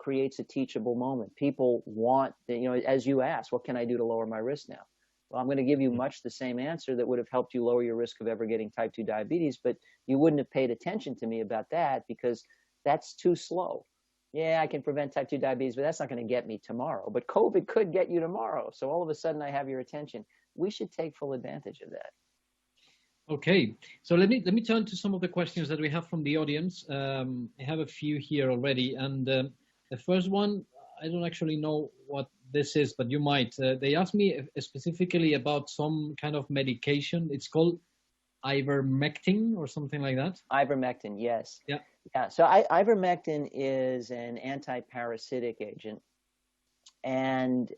creates a teachable moment. People want, as you asked, what can I do to lower my risk now? Well, I'm going to give you much the same answer that would have helped you lower your risk of ever getting type 2 diabetes, but you wouldn't have paid attention to me about that because that's too slow. Yeah, I can prevent type 2 diabetes, but that's not going to get me tomorrow. But COVID could get you tomorrow. So all of a sudden I have your attention. We should take full advantage of that. Okay, so let me turn to some of the questions that we have from the audience. I have a few here already, and the first one, I don't actually know what this is, but you might. They asked me specifically about some kind of medication. It's called Ivermectin or something like that. Ivermectin, yes. Yeah. Yeah. So Ivermectin is an anti-parasitic agent, and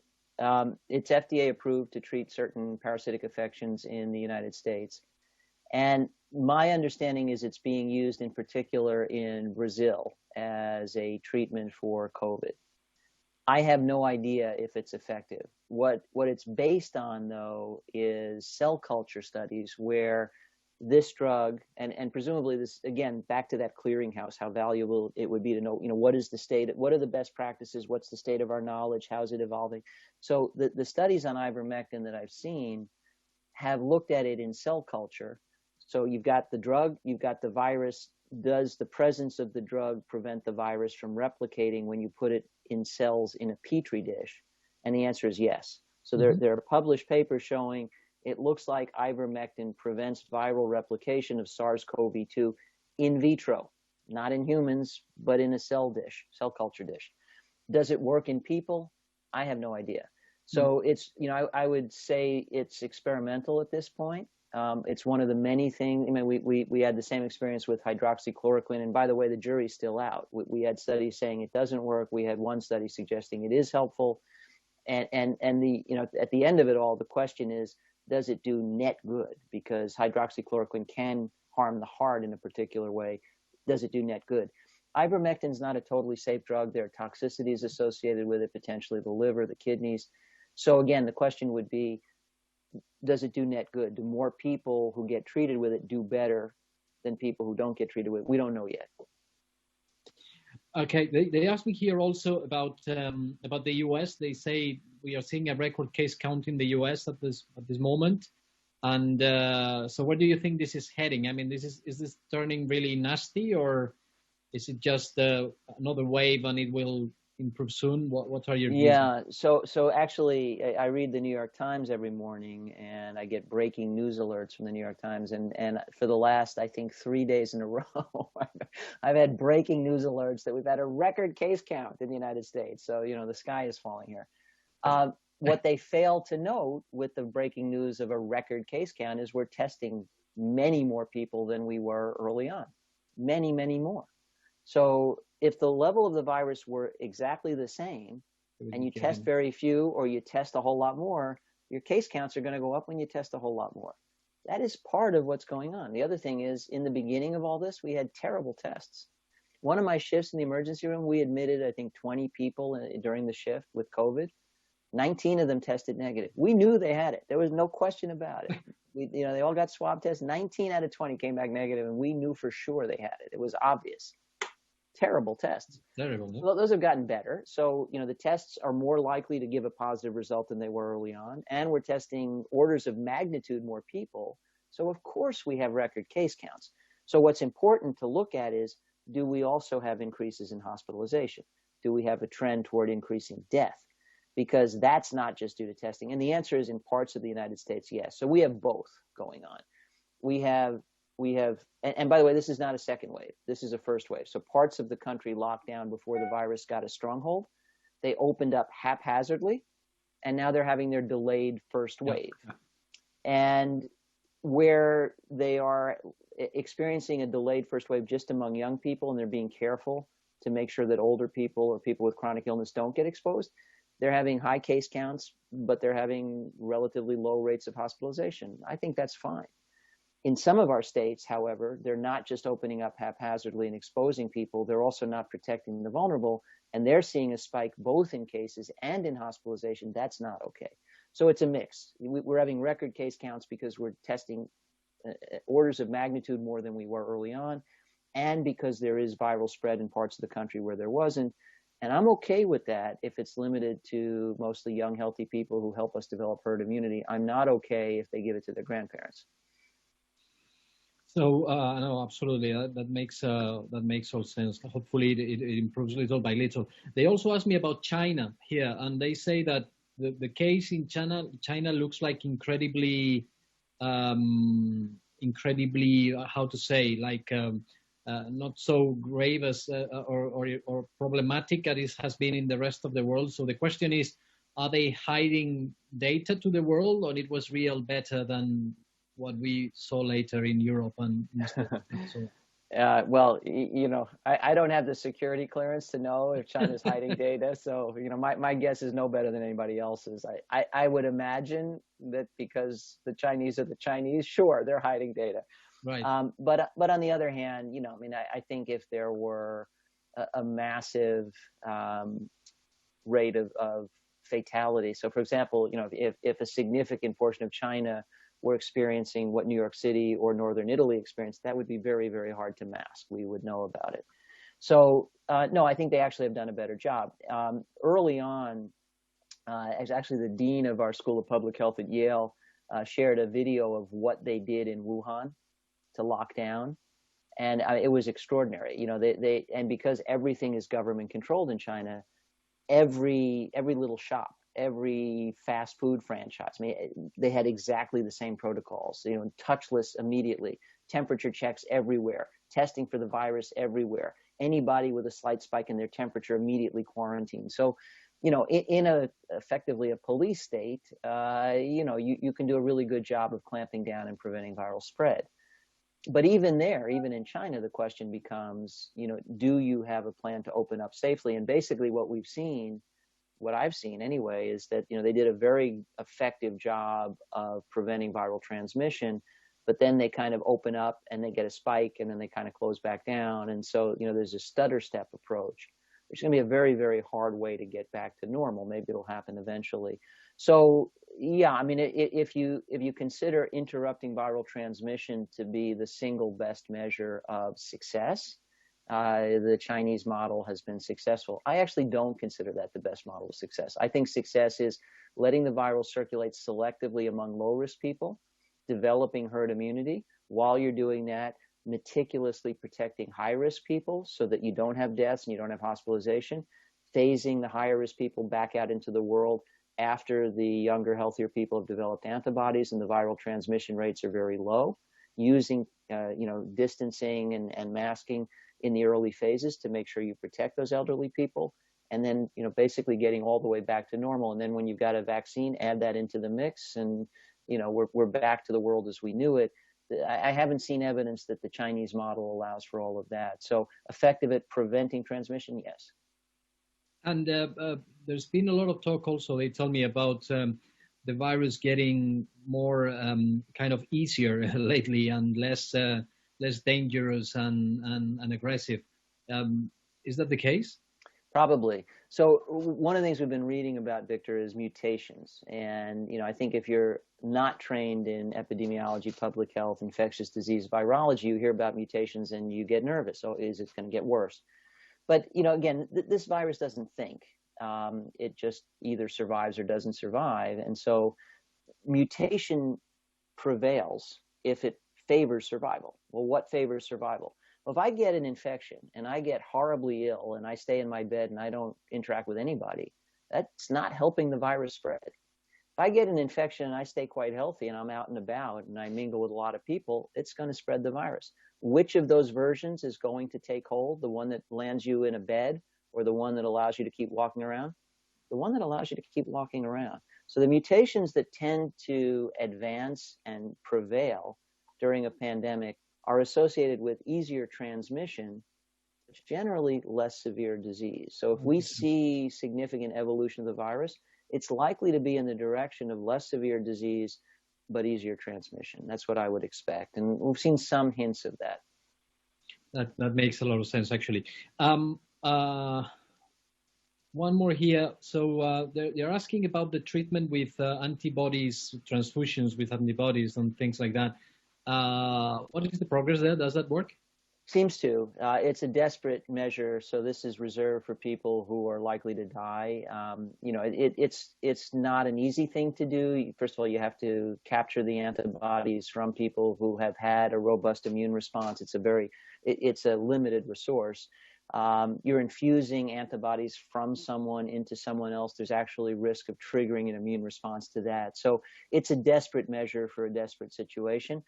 it's FDA approved to treat certain parasitic infections in the United States. And my understanding is it's being used in particular in Brazil as a treatment for COVID. I have no idea if it's effective. What it's based on, though, is cell culture studies where this drug, and presumably this, again, back to that clearinghouse, how valuable it would be to know, what is the state, what are the best practices, what's the state of our knowledge, how's it evolving? So the studies on ivermectin that I've seen have looked at it in cell culture. So you've got the drug, you've got the virus. Does the presence of the drug prevent the virus from replicating when you put it in cells in a petri dish? And the answer is yes. So there are published papers showing it looks like ivermectin prevents viral replication of SARS-CoV-2 in vitro, not in humans, but in a cell culture dish. Does it work in people? I have no idea. So it's, I would say it's experimental at this point. It's one of the many things. I mean, we had the same experience with hydroxychloroquine, and by the way, the jury's still out. We had studies saying it doesn't work. We had one study suggesting it is helpful, and the at the end of it all, the question is, does it do net good? Because hydroxychloroquine can harm the heart in a particular way. Does it do net good? Ivermectin is not a totally safe drug. There are toxicities associated with it, potentially the liver, the kidneys. So again, the question would be, does it do net good? Do more people who get treated with it do better than people who don't get treated with it? We don't know yet. Okay, they asked me here also about the U.S. They say we are seeing a record case count in the U.S. at this moment, and so where do you think this is heading? I mean, is this turning really nasty, or is it just another wave and it will improve soon? What are your views? Yeah, so actually, I read the New York Times every morning, and I get breaking news alerts from the New York Times, and for the last, I think, 3 days in a row, I've had breaking news alerts that we've had a record case count in the United States. So, the sky is falling here. What they fail to note with the breaking news of a record case count is we're testing many more people than we were early on. Many, many more. So if the level of the virus were exactly the same and you test very few or you test a whole lot more, your case counts are going to go up when you test a whole lot more. That is part of what's going on. The other thing is, in the beginning of all this, we had terrible tests. One of my shifts in the emergency room, we admitted, I think, 20 people during the shift with COVID. 19 of them tested negative. We knew they had it. There was no question about it. They all got swab tests. 19 out of 20 came back negative, and we knew for sure they had it. It was obvious. Terrible tests. Terrible. Well, those have gotten better. So, the tests are more likely to give a positive result than they were early on. And we're testing orders of magnitude more people. So, of course, we have record case counts. So what's important to look at is, do we also have increases in hospitalization? Do we have a trend toward increasing death? Because that's not just due to testing. And the answer is, in parts of the United States, yes. So we have both going on. We have, and by the way, this is not a second wave. This is a first wave. So parts of the country locked down before the virus got a stronghold. They opened up haphazardly, and now they're having their delayed first wave. And where they are experiencing a delayed first wave just among young people, and they're being careful to make sure that older people or people with chronic illness don't get exposed, they're having high case counts, but they're having relatively low rates of hospitalization. I think that's fine. In some of our states, however, they're not just opening up haphazardly and exposing people, they're also not protecting the vulnerable, and they're seeing a spike both in cases and in hospitalization. That's not okay. So it's a mix. We're having record case counts because we're testing orders of magnitude more than we were early on, and because there is viral spread in parts of the country where there wasn't. And I'm okay with that if it's limited to mostly young, healthy people who help us develop herd immunity. I'm not okay if they give it to their grandparents. So no, absolutely, that makes all sense. Hopefully, it improves little by little. They also asked me about China here, and they say that the case in China looks like incredibly, how to say, like not so grave as or problematic as it has been in the rest of the world. So the question is, are they hiding data to the world, or it was real better than what we saw later in Europe and stuff? So. Well, I don't have the security clearance to know if China's hiding data. So, my guess is no better than anybody else's. I would imagine that because the Chinese are the Chinese, sure, they're hiding data. Right. But on the other hand, I think if there were a massive rate of fatality. So, for example, if a significant portion of China were experiencing what New York City or Northern Italy experienced, that would be very, very hard to mask. We would know about it. So, no, I think they actually have done a better job. Early on, actually the dean of our School of Public Health at Yale shared a video of what they did in Wuhan to lock down. And it was extraordinary. And because everything is government controlled in China, every little shop, every fast food franchise, they had exactly the same protocols, touchless immediately, temperature checks everywhere, testing for the virus everywhere, anybody with a slight spike in their temperature immediately quarantined. So, in effectively a police state, you can do a really good job of clamping down and preventing viral spread. But even in China, the question becomes, do you have a plan to open up safely? And basically what I've seen anyway, is that, they did a very effective job of preventing viral transmission, but then they kind of open up and they get a spike and then they kind of close back down. And so, there's a stutter step approach, which is going to be a very, very hard way to get back to normal. Maybe it'll happen eventually. So, yeah, if you consider interrupting viral transmission to be the single best measure of success, the Chinese model has been successful. I actually don't consider that the best model of success. I think success is letting the virus circulate selectively among low-risk people, developing herd immunity. While you're doing that, meticulously protecting high-risk people so that you don't have deaths and you don't have hospitalization, phasing the higher-risk people back out into the world after the younger, healthier people have developed antibodies and the viral transmission rates are very low, using distancing and masking in the early phases to make sure you protect those elderly people, and then basically getting all the way back to normal. And then when you've got a vaccine, add that into the mix, and we're back to the world as we knew it. I haven't seen evidence that the Chinese model allows for all of that. So effective at preventing transmission, yes. And there's been a lot of talk also, they tell me, about the virus getting more kind of easier lately and less dangerous and aggressive. Is that the case? Probably. So one of the things we've been reading about, Victor, is mutations. And, I think if you're not trained in epidemiology, public health, infectious disease, virology, you hear about mutations and you get nervous. So is it going to get worse? But, again, this virus doesn't think. It just either survives or doesn't survive. And so mutation prevails if it favors survival. Well, what favors survival? Well, if I get an infection and I get horribly ill and I stay in my bed and I don't interact with anybody, that's not helping the virus spread. If I get an infection and I stay quite healthy and I'm out and about and I mingle with a lot of people, it's going to spread the virus. Which of those versions is going to take hold? The one that lands you in a bed or the one that allows you to keep walking around? The one that allows you to keep walking around. So the mutations that tend to advance and prevail during a pandemic are associated with easier transmission, but generally less severe disease. So if we see significant evolution of the virus, it's likely to be in the direction of less severe disease, but easier transmission. That's what I would expect. And we've seen some hints of that. That makes a lot of sense, actually. One more here. So they're asking about the treatment with antibodies, transfusions with antibodies and things like that. What is the progress there? Does that work? Seems to. It's a desperate measure, so this is reserved for people who are likely to die. It's not an easy thing to do. First of all, you have to capture the antibodies from people who have had a robust immune response. It's a limited resource. You're infusing antibodies from someone into someone else. There's actually risk of triggering an immune response to that. So it's a desperate measure for a desperate situation.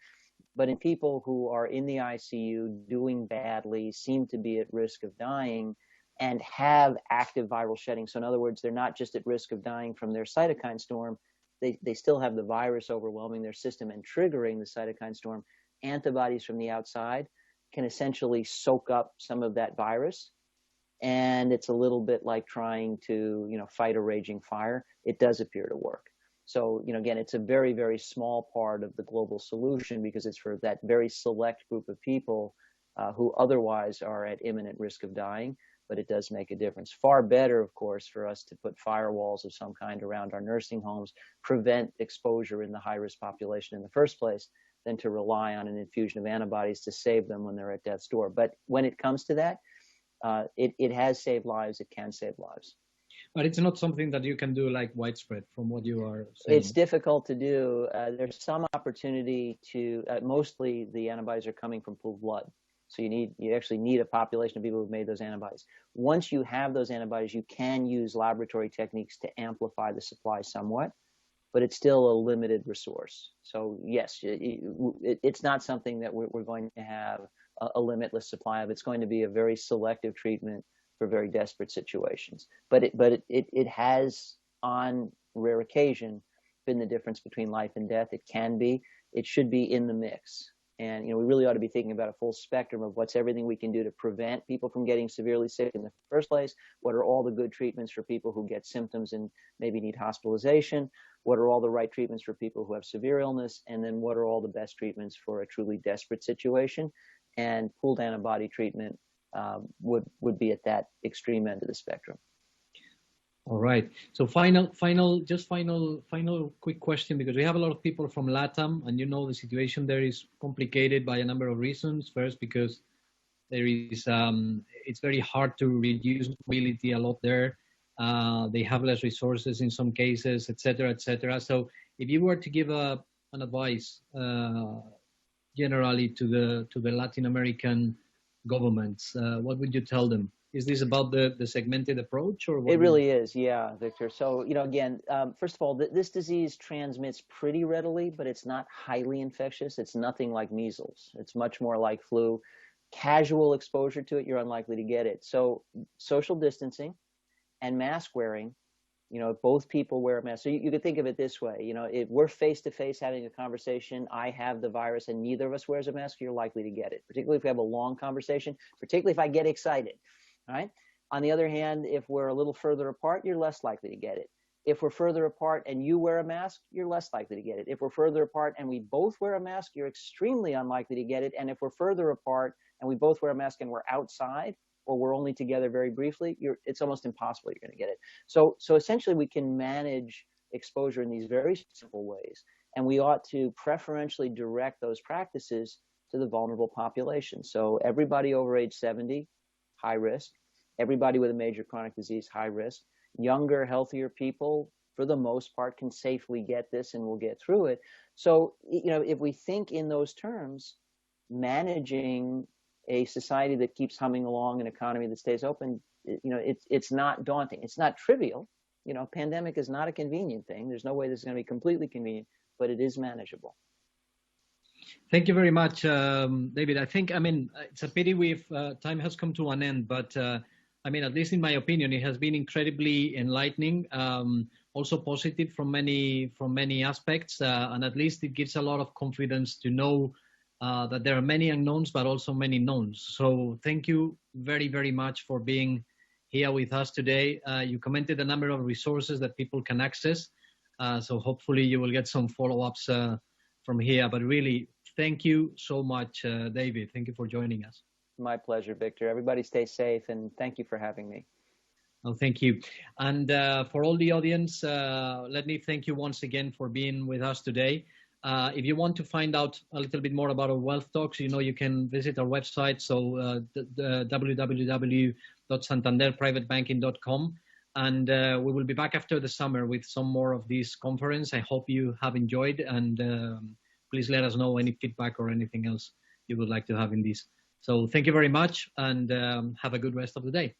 But in people who are in the ICU doing badly, seem to be at risk of dying, and have active viral shedding. So in other words, they're not just at risk of dying from their cytokine storm, they still have the virus overwhelming their system and triggering the cytokine storm. Antibodies from the outside can essentially soak up some of that virus. And it's a little bit like trying to, fight a raging fire. It does appear to work. So, again, it's a very, very small part of the global solution because it's for that very select group of people who otherwise are at imminent risk of dying, but it does make a difference. Far better, of course, for us to put firewalls of some kind around our nursing homes, prevent exposure in the high-risk population in the first place, than to rely on an infusion of antibodies to save them when they're at death's door. But when it comes to that, it has saved lives. It can save lives. But it's not something that you can do like widespread from what you are saying. It's difficult to do. There's some opportunity to, mostly the antibodies are coming from pooled blood. So you actually need a population of people who've made those antibodies. Once you have those antibodies, you can use laboratory techniques to amplify the supply somewhat, but it's still a limited resource. So yes, it's not something that we're going to have a limitless supply of. It's going to be a very selective treatment for very desperate situations. But it has, on rare occasion, been the difference between life and death. It can be. It should be in the mix. And we really ought to be thinking about a full spectrum of what's everything we can do to prevent people from getting severely sick in the first place. What are all the good treatments for people who get symptoms and maybe need hospitalization? What are all the right treatments for people who have severe illness? And then what are all the best treatments for a truly desperate situation? And pooled antibody treatment would be at that extreme end of the spectrum. All right. So final quick question, because we have a lot of people from LATAM, and the situation there is complicated by a number of reasons. First, because there is it's very hard to reduce mobility a lot there. They have less resources in some cases, et cetera, et cetera. So if you were to give an advice generally to the Latin American governments, what would you tell them? Is this about the segmented approach, or what? It really is, yeah, Victor. So, again, first of all, this disease transmits pretty readily, but it's not highly infectious. It's nothing like measles. It's much more like flu. Casual exposure to it, you're unlikely to get it. So social distancing and mask wearing, if both people wear a mask. So you could think of it this way, if we're face-to-face having a conversation, I have the virus and neither of us wears a mask, you're likely to get it, particularly if we have a long conversation, particularly if I get excited. All right. On the other hand, if we're a little further apart, you're less likely to get it. If we're further apart and you wear a mask, you're less likely to get it. If we're further apart and we both wear a mask, you're extremely unlikely to get it. And if we're further apart and we both wear a mask and we're outside, or we're only together very briefly, it's almost impossible you're going to get it. So essentially, we can manage exposure in these very simple ways. And we ought to preferentially direct those practices to the vulnerable population. So everybody over age 70, high risk. Everybody with a major chronic disease, high risk. Younger, healthier people, for the most part, can safely get this and will get through it. So, if we think in those terms, managing a society that keeps humming along, an economy that stays open, it's not daunting. It's not trivial. Pandemic is not a convenient thing. There's no way this is going to be completely convenient, but it is manageable. Thank you very much, David. It's a pity time has come to an end, but at least in my opinion, it has been incredibly enlightening, also positive from many aspects, and at least it gives a lot of confidence to know that there are many unknowns, but also many knowns. So thank you very, very much for being here with us today. You commented a number of resources that people can access, so hopefully you will get some follow-ups from here, but really, thank you so much, David. Thank you for joining us. My pleasure, Victor. Everybody stay safe, and thank you for having me. Oh, thank you. And for all the audience, let me thank you once again for being with us today. If you want to find out a little bit more about our Wealth Talks, you can visit our website, so www.santanderprivatebanking.com. And we will be back after the summer with some more of these conference. I hope you have enjoyed, and please let us know any feedback or anything else you would like to have in this. So thank you very much, and have a good rest of the day.